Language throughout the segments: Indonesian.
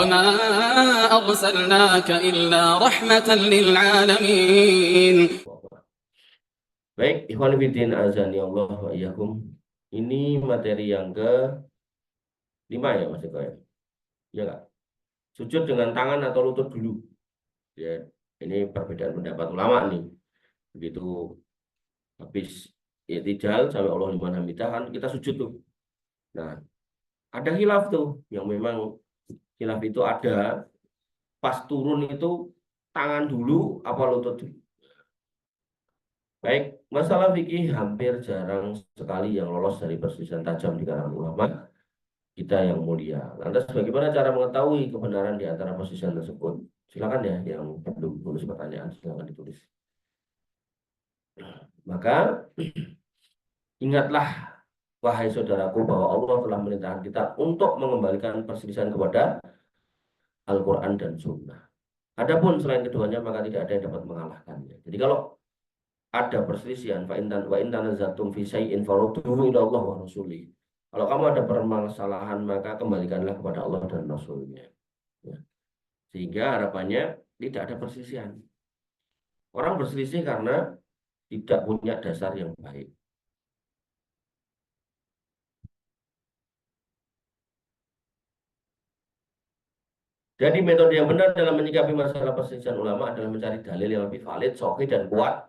وما أرسلناك إلا رحمة للعالمين. Baik, ikhwan fillah azani Allah wa iyyakum. Ini materi yang ke-5 ya Mas Eko ya. Ya enggak? Sujud dengan tangan atau lutut dulu. Ya, ini perbedaan pendapat ulama nih. Begitu habis i'tidal sampai Allah liman hamidah kan kita sujud tuh. Nah, ada khilaf tuh yang memang khilaf itu ada pas turun itu tangan dulu apa lutut dulu. Baik, masalah fikih hampir jarang sekali yang lolos dari perselisihan tajam di kalangan ulama kita yang mulia. Lantas bagaimana cara mengetahui kebenaran di antara perselisihan tersebut? Silakan ya yang belum tulis pertanyaan silakan ditulis. Maka ingatlah wahai saudaraku bahwa Allah telah memerintahkan kita untuk mengembalikan perselisihan kepada Al-Quran dan Sunnah. Adapun selain keduanya maka tidak ada yang dapat mengalahkannya. Jadi kalau ada perselisihan wa in tanazatum fi syai'in farudduhu ila Allah wa rasulih. Kalau kamu ada permasalahan maka kembalikanlah kepada Allah dan Rasulnya. Ya. Sehingga harapannya tidak ada perselisihan. Orang berselisih karena tidak punya dasar yang baik. Jadi metode yang benar dalam menyikapi masalah perselisihan ulama adalah mencari dalil yang lebih valid, sahih dan kuat,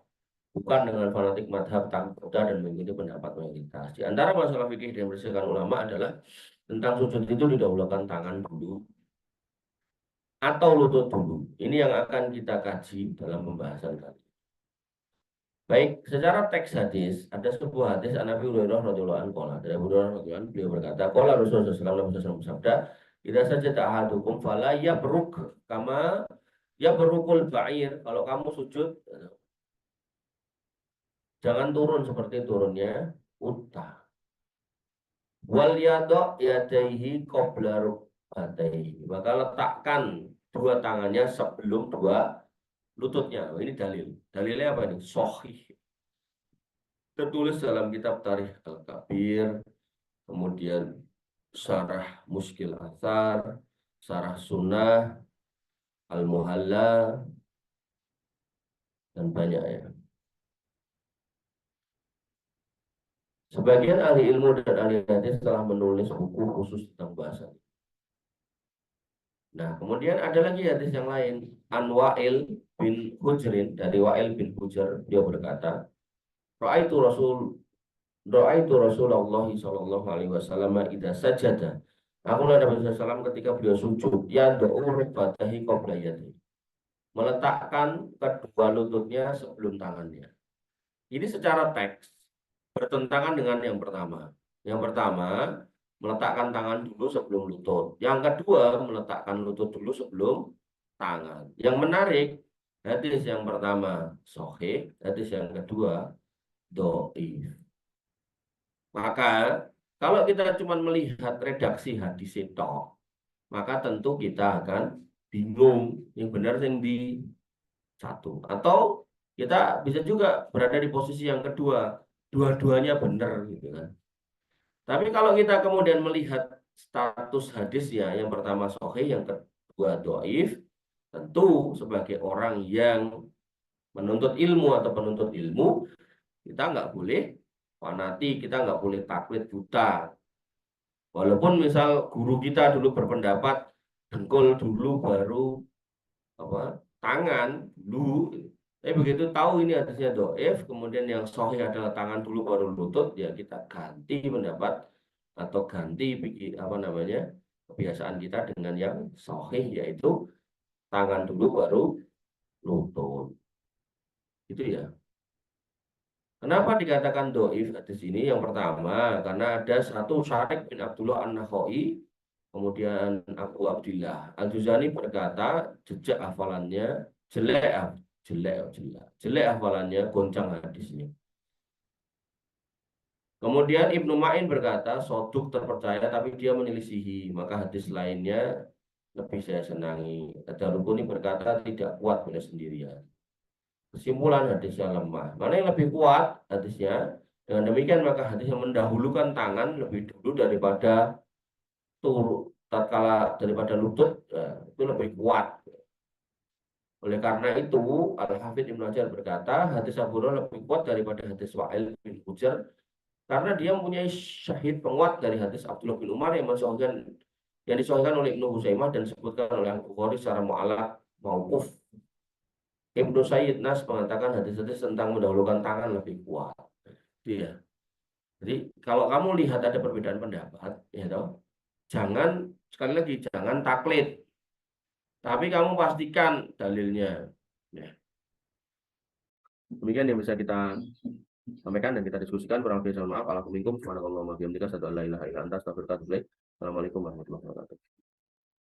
bukan dengan fanatik madhab, takut dan mengikuti pendapat mayoritas. Di antara masalah fikih yang diperselisihkan ulama adalah tentang sujud itu didahulukan tangan dulu atau lutut dulu. Ini yang akan kita kaji dalam pembahasan kali. Baik, secara teks hadis ada sebuah hadis Nabi Hurairah radhiyallahu anhu dari Abu Hurairah radhiyallahu anhu beliau berkata, qala Rasulullah sallallahu alaihi wasallam bersabda, "Idza sajada ahadukum fala yabruk kama yabrukul ba'ir." Kalau kamu sujud jangan turun seperti turunnya unta. Wal yada yadaihi qabla rukbataihi. Maka letakkan dua tangannya sebelum dua lututnya. Ini dalil. Dalilnya apa ini? Sahih. Tertulis dalam kitab Tarikh Al-Kabir, kemudian Syarah Muskil Athar, Syarah Sunnah, Al-Muhalla, dan banyak ya. Sebagian ahli ilmu dan ahli hadis telah menulis buku khusus tentang bahasa. Nah, kemudian ada lagi hadis yang lain. An Wa'il bin Hujrin, dari Wa'il bin Hujr, dia berkata, Ra'aitu Rasulullah sallallahu alaihi wasallam idza sajada. Aku lihat Nabi sallallahu ketika beliau sujud, ya do'ur batahi qabla yadihi. Meletakkan kedua lututnya sebelum tangannya. Ini secara teks bertentangan dengan yang pertama. Yang pertama, meletakkan tangan dulu sebelum lutut. Yang kedua, meletakkan lutut dulu sebelum tangan. Yang menarik, hadis yang pertama sahih, hadis yang kedua dhaif. Maka kalau kita cuma melihat redaksi hadis itu, maka tentu kita akan bingung yang benar yang di satu. Atau kita bisa juga berada di posisi yang kedua, dua-duanya benar gitu kan. Tapi kalau kita kemudian melihat status hadisnya, yang pertama sahih, yang kedua dhaif, tentu sebagai orang yang menuntut ilmu atau penuntut ilmu, kita nggak boleh fanatik, kita nggak boleh taklid buta. Walaupun misal guru kita dulu berpendapat dengkul dulu baru tangan dulu, tapi begitu tahu ini hadisnya dhaif, kemudian yang sahih adalah tangan dulu baru lutut, ya kita ganti pendapat atau ganti kebiasaan kita dengan yang sahih, yaitu tangan dulu baru lutut. Itu ya. Kenapa dikatakan dhaif hadis ini? Yang pertama, karena ada satu Syarih bin Abdullah An-Nakhai, kemudian Abu Abdillah Al-Juzani berkata, jejak hafalannya jelek hafalannya, goncang hadisnya. Kemudian Ibnu Ma'in berkata, soduk terpercaya tapi dia menyelisihi, maka hadis lainnya lebih saya senangi. Ad-Darqutni berkata tidak kuat bila sendirian. Kesimpulan hadisnya lemah. Mana yang lebih kuat hadisnya? Dengan demikian maka hadis yang mendahulukan tangan lebih dulu daripada tatkala daripada lutut itu lebih kuat. Oleh karena itu, Al-Hafidz Ibnu Hajar berkata, hadis Abu Hurairah lebih kuat daripada hadis Wa'il bin Hujr karena dia mempunyai syahid penguat dari hadis Abdullah bin Umar yang disahihkan oleh Ibnu Huzaimah dan disebutkan oleh Al-Bukhari secara mu'allaq mauquf. Ibnu Sayyid Nas mengatakan hadis-hadis tentang mendahulukan tangan lebih kuat. Iya. Jadi kalau kamu lihat ada perbedaan pendapat, ya toh, jangan sekali lagi jangan taklid, tapi kamu pastikan dalilnya. Ya. Demikian yang bisa kita sampaikan dan kita diskusikan. Kurang lebih mohon maaf. Assalamualaikum warahmatullahi wabarakatuh. Assalamualaikum warahmatullahi wabarakatuh.